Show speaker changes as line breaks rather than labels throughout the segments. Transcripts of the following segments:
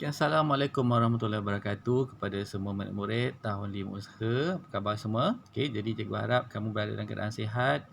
Okay, Assalamualaikum warahmatullahi wabarakatuh kepada semua murid-murid tahun 5 usaha. Apa khabar semua? Okay, jadi cikgu harap kamu berada dalam keadaan sihat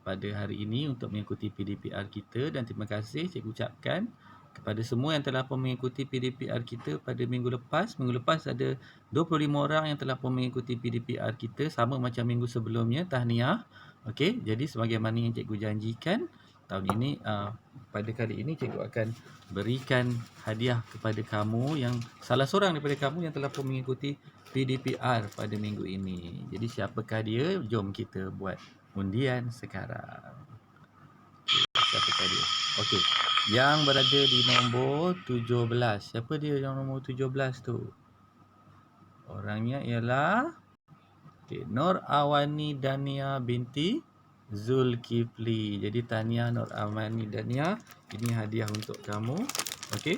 pada hari ini untuk mengikuti PDPR kita, dan terima kasih cikgu ucapkan kepada semua yang telah pun mengikuti PDPR kita pada minggu lepas. Minggu lepas ada 25 orang yang telah pun mengikuti PDPR kita, sama macam minggu sebelumnya. Tahniah. Okay, jadi sebagaimana yang cikgu janjikan, tahun ini pada kali ini cikgu akan berikan hadiah kepada kamu, yang salah seorang daripada kamu yang telah pun mengikuti PDPR pada minggu ini. Jadi siapakah dia? Jom kita buat undian sekarang. Siapakah dia? Okey, yang berada di nombor 17. Siapa dia yang nombor 17 tu? Orangnya ialah Nur Awani Dania binti Zulkifli. Jadi tahniah Nur Awani Dania, ini hadiah untuk kamu. Okey,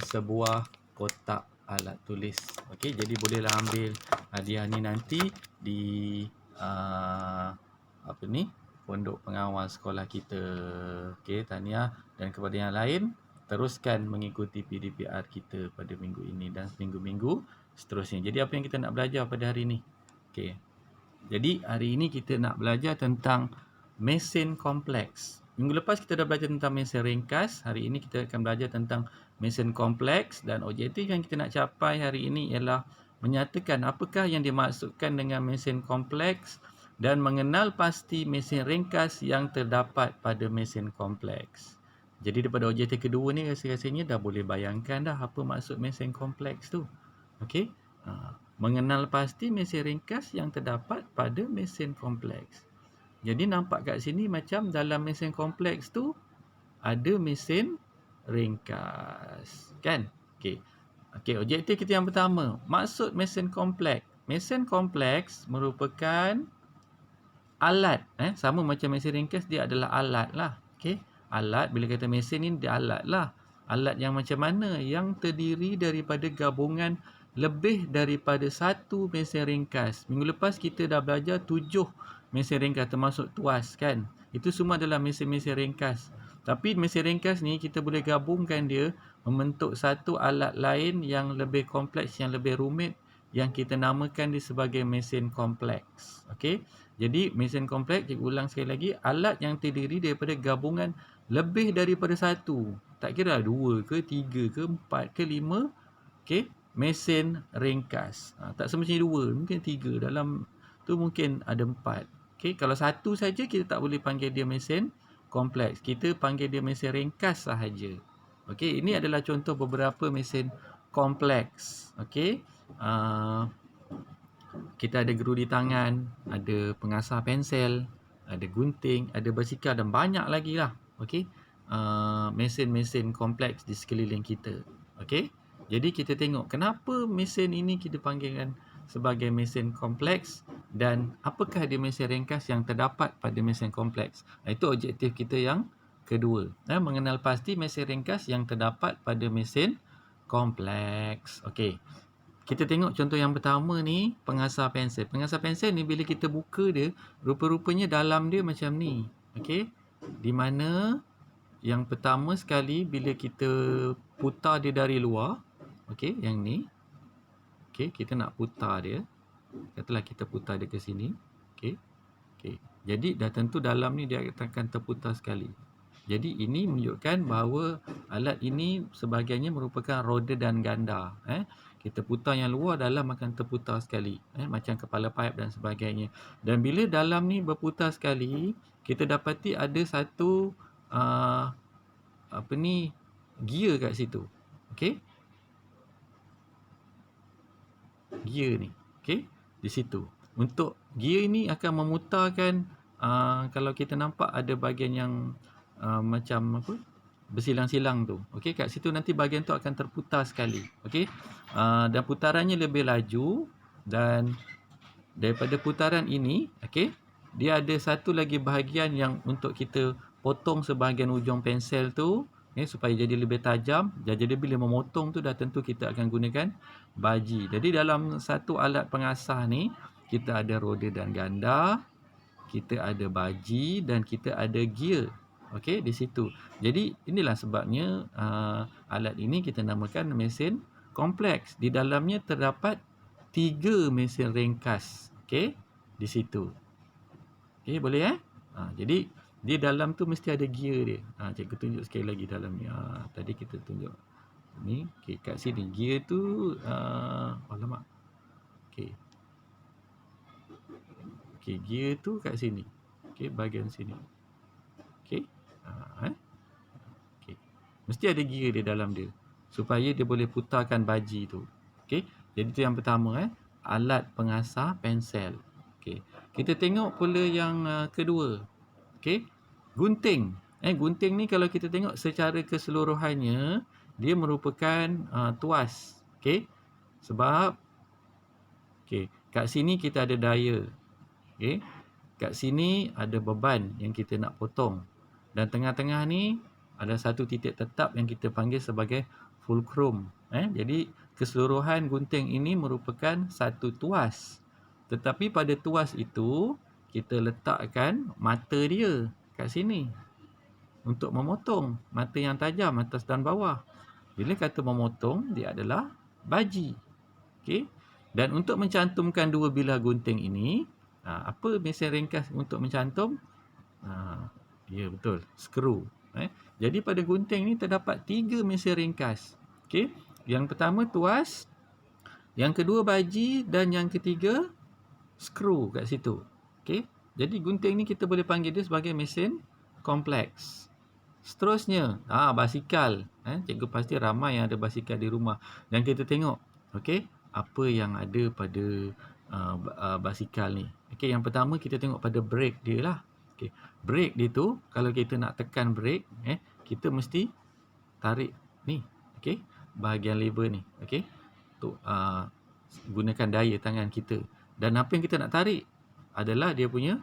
sebuah kotak alat tulis. Okey, jadi bolehlah ambil hadiah ni nanti di pondok pengawal sekolah kita. Okey, tahniah, dan kepada yang lain teruskan mengikuti PDPR kita pada minggu ini dan minggu-minggu seterusnya. Jadi apa yang kita nak belajar pada hari ini? Okey. Jadi hari ini kita nak belajar tentang mesin kompleks. Minggu lepas kita dah belajar tentang mesin ringkas. Hari ini kita akan belajar tentang mesin kompleks, dan objektif yang kita nak capai hari ini ialah menyatakan apakah yang dimaksudkan dengan mesin kompleks dan mengenal pasti mesin ringkas yang terdapat pada mesin kompleks. Jadi daripada objektif kedua ni, rasa-rasanya dah boleh bayangkan dah apa maksud mesin kompleks tu. Okey. Mengenal pasti mesin ringkas yang terdapat pada mesin kompleks. Jadi nampak kat sini macam dalam mesin kompleks tu ada mesin ringkas, kan? Okey. Okey, objektif kita yang pertama, maksud mesin kompleks. Mesin kompleks merupakan alat, sama macam mesin ringkas, dia adalah alat lah. Okey. Alat, bila kata mesin ni, dia alat lah. Alat yang macam mana? Yang terdiri daripada gabungan lebih daripada satu mesin ringkas. Minggu lepas kita dah belajar 7 mesin ringkas termasuk tuas, kan? Itu semua adalah mesin-mesin ringkas. Tapi mesin ringkas ni kita boleh gabungkan dia membentuk satu alat lain yang lebih kompleks, yang lebih rumit, yang kita namakan dia sebagai mesin kompleks. Okey. Jadi mesin kompleks, cikgu ulang sekali lagi, alat yang terdiri daripada gabungan lebih daripada satu. Tak kira 2 ke, 3 ke, 4 ke, 5. Okey. Mesin ringkas. Tak semestinya 2, mungkin 3. Dalam tu mungkin ada 4. Okey, kalau satu saja kita tak boleh panggil dia mesin kompleks. Kita panggil dia mesin ringkas sahaja. Okey, ini adalah contoh beberapa mesin kompleks. Okey. Kita ada gerudi tangan, ada pengasah pensel, ada gunting, ada basikal dan banyak lagi lah. Okey. Mesin-mesin kompleks di sekeliling kita. Okey. Jadi kita tengok kenapa mesin ini kita panggilkan sebagai mesin kompleks, dan apakah dia mesin ringkas yang terdapat pada mesin kompleks. Itu objektif kita yang kedua. Mengenal pasti mesin ringkas yang terdapat pada mesin kompleks. Okey. Kita tengok contoh yang pertama ni, pengasah pensel. Pengasah pensel ni bila kita buka dia, rupa-rupanya dalam dia macam ni. Okey. Di mana yang pertama sekali bila kita putar dia dari luar, okey, yang ni. Okey, kita nak putar dia. Katalah kita putar dia ke sini. Okey. Okey. Jadi dah tentu dalam ni dia akan terputar sekali. Jadi ini menunjukkan bahawa alat ini sebahagiannya merupakan roda dan ganda. Kita putar yang luar, dalam akan terputar sekali. Macam kepala paip dan sebagainya. Dan bila dalam ni berputar sekali, kita dapati ada satu gear kat situ. Okey. Gear ni. Okey. Di situ. Untuk gear ni akan memutarkan, kalau kita nampak ada bahagian yang macam apa, bersilang-silang tu. Okey, kat situ nanti bahagian tu akan terputar sekali. Okey. Dan putarannya lebih laju, dan daripada putaran ini, okey, dia ada satu lagi bahagian yang untuk kita potong sebahagian ujung pensel tu, supaya jadi lebih tajam. Jadi bila memotong tu dah tentu kita akan gunakan baji. Jadi dalam satu alat pengasah ni, kita ada roda dan ganda, kita ada baji, dan kita ada gear. Okey, di situ. Jadi inilah sebabnya alat ini kita namakan mesin kompleks. Di dalamnya terdapat 3 mesin ringkas. Okey, di situ. Okey, boleh jadi di dalam tu mesti ada gear dia. Cikgu tunjuk sekali lagi dalam ni. Tadi kita tunjuk ni. Okey, kat sini gear tu alamak. Okey. Okey, gear tu kat sini. Okey, bahagian sini. Okey. Okey. Mesti ada gear di dalam dia supaya dia boleh putarkan baji tu. Okey. Jadi tu yang pertama alat pengasah pensel. Okey. Kita tengok pula yang kedua. Okey. Gunting. Gunting ni kalau kita tengok secara keseluruhannya dia merupakan tuas. Okey. Sebab kat sini kita ada daya. Okey. Kat sini ada beban yang kita nak potong. Dan tengah-tengah ni ada satu titik tetap yang kita panggil sebagai fulcrum. Jadi keseluruhan gunting ini merupakan satu tuas. Tetapi pada tuas itu kita letakkan mata dia kat sini untuk memotong mata yang tajam atas dan bawah. Bila kata memotong, dia adalah baji. Okey. Dan untuk mencantumkan dua bilah gunting ini, apa mesin ringkas untuk mencantum? Ya, betul. Skru. Jadi pada gunting ni terdapat 3 mesin ringkas. Okey. Yang pertama tuas, yang kedua baji dan yang ketiga skru kat situ. Okey. Jadi gunting ni kita boleh panggil dia sebagai mesin kompleks. Seterusnya, basikal. Cikgu pasti ramai yang ada basikal di rumah. Dan kita tengok, okey, apa yang ada pada basikal ni. Okey, yang pertama kita tengok pada brake dia lah. Okey, brake dia tu kalau kita nak tekan brake, kita mesti tarik ni, okey, bahagian lever ni, okey. Tu gunakan daya tangan kita. Dan apa yang kita nak tarik adalah dia punya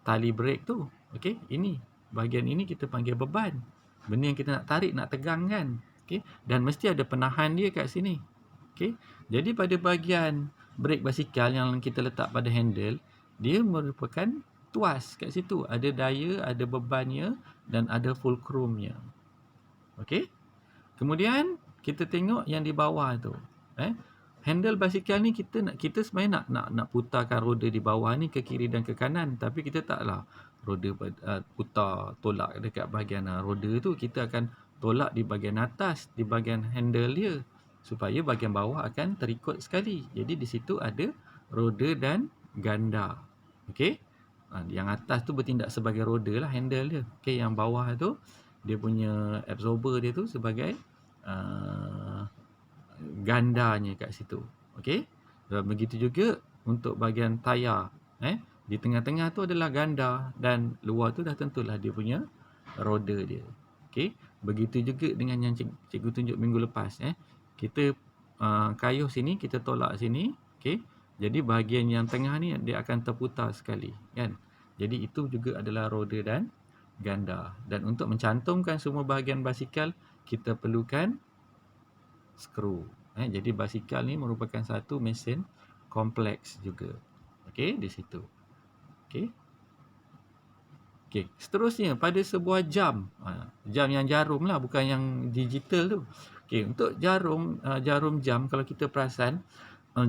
tali brake tu. Okey, ini bahagian ini kita panggil beban. Benda yang kita nak tarik, nak tegangkan. Okey, dan mesti ada penahan dia kat sini. Okey, jadi pada bahagian brake basikal yang kita letak pada handle, dia merupakan tuas kat situ. Ada daya, ada bebannya dan ada fulcrumnya. Okey, kemudian kita tengok yang di bawah tu. Handle basikal ni kita sebenarnya nak putarkan roda di bawah ni ke kiri dan ke kanan, tapi kita taklah roda putar tolak dekat bahagian roda tu. Kita akan tolak di bahagian atas, di bahagian handle dia, supaya bahagian bawah akan terikut sekali. Jadi di situ ada roda dan ganda. Okey. Yang atas tu bertindak sebagai roda lah, handle dia. Okey, yang bawah tu dia punya absorber dia tu sebagai gandanya kat situ. Okey. Dan begitu juga untuk bahagian tayar. Di tengah-tengah tu adalah ganda dan luar tu dah tentulah dia punya roda dia. Okey. Begitu juga dengan yang cikgu tunjuk minggu lepas. Kita kayuh sini, kita tolak sini. Okey. Jadi bahagian yang tengah ni dia akan terputar sekali, kan? Jadi itu juga adalah roda dan ganda. Dan untuk mencantumkan semua bahagian basikal, kita perlukan skru. Jadi basikal ni merupakan satu mesin kompleks juga. Okey, di situ. Okey. Okey, seterusnya pada sebuah jam. Jam yang jarum lah, bukan yang digital tu. Okey, untuk jarum jam, kalau kita perasan,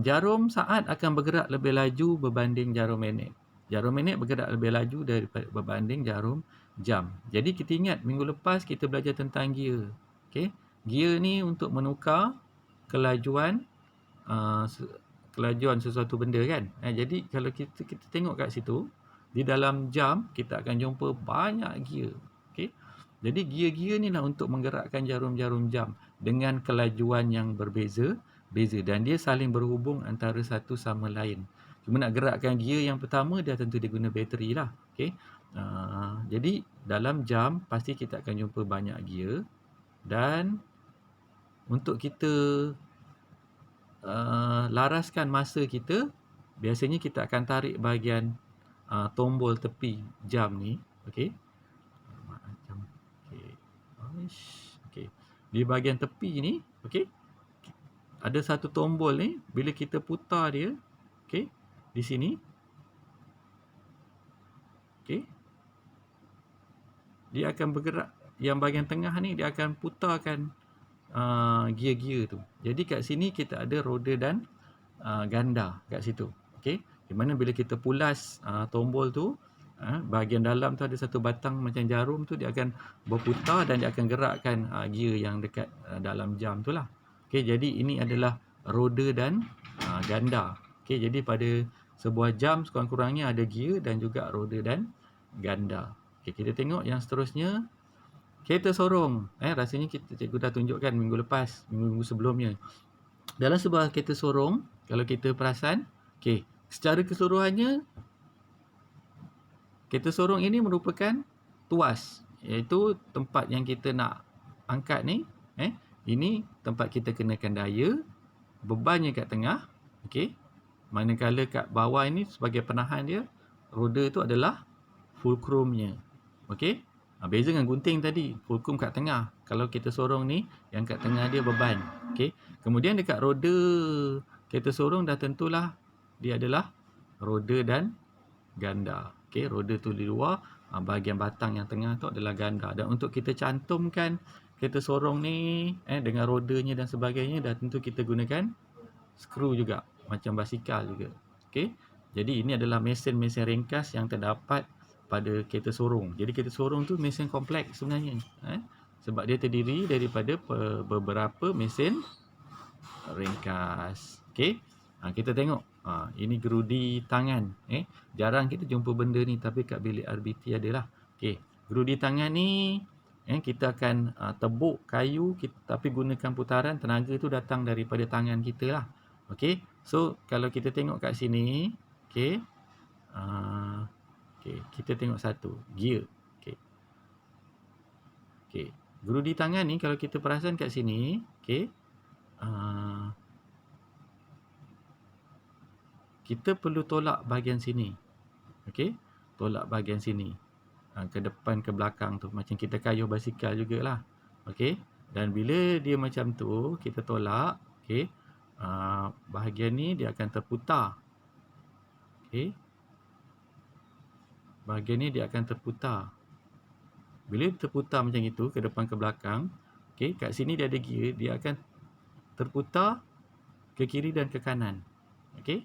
jarum saat akan bergerak lebih laju berbanding jarum minit. Jarum minit bergerak lebih laju daripada berbanding jarum jam. Jadi kita ingat minggu lepas kita belajar tentang gear. Okey. Gear ni untuk menukar kelajuan sesuatu benda, kan. Jadi kalau kita tengok kat situ, di dalam jam kita akan jumpa banyak gear. Okey. Jadi gear-gear ni lah untuk menggerakkan jarum-jarum jam dengan kelajuan yang berbeza dan dia saling berhubung antara satu sama lain. Cuma nak gerakkan gear yang pertama, dia tentu dia guna bateri lah. Okey. Jadi dalam jam pasti kita akan jumpa banyak gear, dan untuk kita laraskan masa kita, biasanya kita akan tarik bahagian tombol tepi jam ni. Okey. Okey. Di bahagian tepi ni, okey, ada satu tombol ni. Bila kita putar dia, okey, di sini, okey, dia akan bergerak, yang bahagian tengah ni dia akan putarkan gear-gear tu. Jadi kat sini kita ada roda dan ganda kat situ. Okey. Di mana bila kita pulas tombol tu, bahagian dalam tu ada satu batang macam jarum tu, dia akan berputar dan dia akan gerakkan gear yang dekat dalam jam tu lah. Okey, jadi ini adalah roda dan ganda. Okey, jadi pada sebuah jam sekurang-kurangnya ada gear dan juga roda dan ganda. Okey, kita tengok yang seterusnya. Kereta sorong. Rasanya cikgu dah tunjukkan minggu lepas, minggu sebelumnya. Dalam sebuah kereta sorong, kalau kita perasan, okey, secara keseluruhannya kereta sorong ini merupakan tuas, iaitu tempat yang kita nak angkat ni, ini tempat kita kenakan daya, bebannya kat tengah, okey. Manakala kat bawah ini sebagai penahan dia, roda tu adalah fulcrumnya. Okey. Beza dengan gunting tadi, fulcrum kat tengah. Kalau kita sorong ni, yang kat tengah dia beban. Okey. Kemudian dekat roda kereta sorong dah tentulah dia adalah roda dan ganda. Okey, roda tu di luar, bahagian batang yang tengah tu adalah ganda. Dan untuk kita cantumkan kereta sorong ni dengan rodanya dan sebagainya, dah tentu kita gunakan skru juga, macam basikal juga. Okey. Jadi ini adalah mesin-mesin ringkas yang terdapat pada kereta sorong. Jadi kereta sorong tu mesin kompleks sebenarnya. Sebab dia terdiri daripada beberapa mesin ringkas. Okey. Kita tengok. Ini gerudi tangan. Jarang kita jumpa benda ni, tapi kat bilik RBT adalah. Okey. Gerudi tangan ni kita akan tebuk kayu, tapi gunakan putaran, tenaga tu datang daripada tangan kita lah. Okey. So kalau kita tengok kat sini, okey. Okey, kita tengok satu, gear. Okey. Okey. Gerudi tangan ni kalau kita perasan kat sini, okey. Kita perlu tolak bahagian sini. Okey. Tolak bahagian sini. Ke depan, ke belakang tu. Macam kita kayuh basikal jugalah. Okey. Dan bila dia macam tu, kita tolak. Okey. Bahagian ni dia akan terputar. Okey. Bahagian ni dia akan terputar. Bila terputar macam itu, ke depan, ke belakang. Okey. Kat sini dia ada gear. Dia akan terputar ke kiri dan ke kanan. Okey.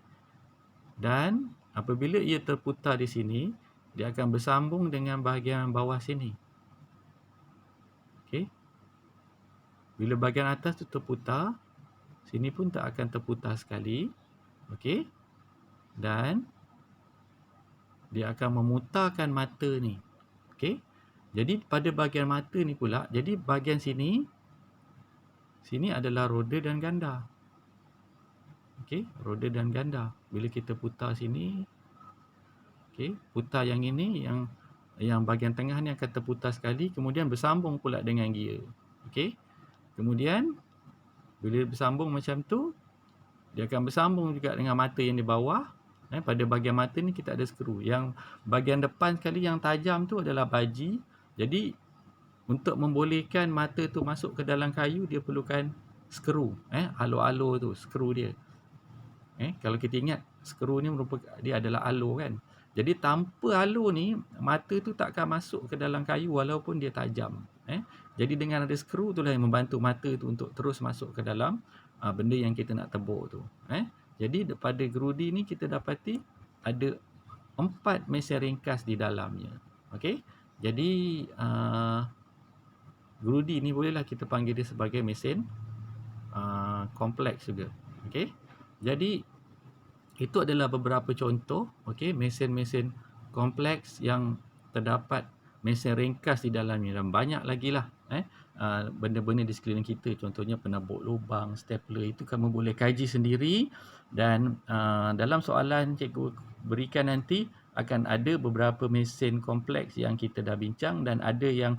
Dan apabila ia terputar di sini, dia akan bersambung dengan bahagian bawah sini. Okey. Bila bahagian atas tu terputar, sini pun tak akan terputar sekali. Okey. Dan dia akan memutarkan mata ni. Okey. Jadi pada bahagian mata ni pula, jadi bahagian sini adalah roda dan ganda. Okey, roda dan ganda. Bila kita putar sini, okey, putar yang ini, yang bahagian tengah ni akan terputar sekali, kemudian bersambung pula dengan gear. Okey. Kemudian bila bersambung macam tu, dia akan bersambung juga dengan mata yang di bawah. Pada bahagian mata ni kita ada skru. Yang bahagian depan sekali yang tajam tu adalah baji. Jadi untuk membolehkan mata tu masuk ke dalam kayu, dia perlukan skru. Alur-alur tu, skru dia. Kalau kita ingat, skru ni merupakan, dia adalah alur kan. Jadi tanpa alur ni, mata tu takkan masuk ke dalam kayu walaupun dia tajam. Jadi dengan ada skru tu lah yang membantu mata tu untuk terus masuk ke dalam benda yang kita nak tebuk tu. Jadi pada gerudi ni kita dapati ada 4 mesin ringkas di dalamnya. Okey. Jadi gerudi ni bolehlah kita panggil dia sebagai mesin kompleks juga. Okey. Jadi itu adalah beberapa contoh, okey, mesin-mesin kompleks yang terdapat mesin ringkas di dalamnya, dan banyak lagi lah benda-benda di sekeliling kita. Contohnya penebuk lubang, stapler, itu kamu boleh kaji sendiri. Dan dalam soalan cikgu berikan nanti akan ada beberapa mesin kompleks yang kita dah bincang, dan ada yang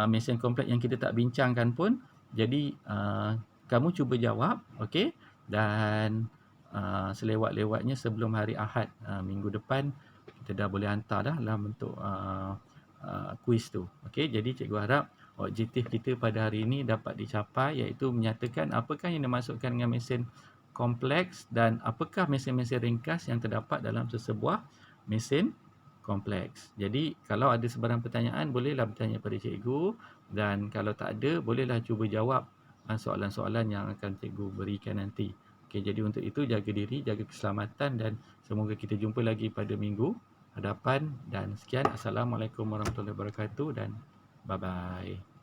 mesin kompleks yang kita tak bincangkan pun. Jadi kamu cuba jawab, okey, dan selewat-lewatnya sebelum hari Ahad minggu depan, kita dah boleh hantar dah dalam bentuk kuis tu. Okey, jadi cikgu harap objektif kita pada hari ini dapat dicapai, iaitu menyatakan apakah yang dimaksudkan dengan mesin kompleks dan apakah mesin-mesin ringkas yang terdapat dalam sesebuah mesin kompleks. Jadi kalau ada sebarang pertanyaan, bolehlah bertanya pada cikgu, dan kalau tak ada, bolehlah cuba jawab soalan-soalan yang akan cikgu berikan nanti. Okey, jadi untuk itu jaga diri, jaga keselamatan, dan semoga kita jumpa lagi pada minggu hadapan. Dan sekian, Assalamualaikum warahmatullahi wabarakatuh, dan bye-bye.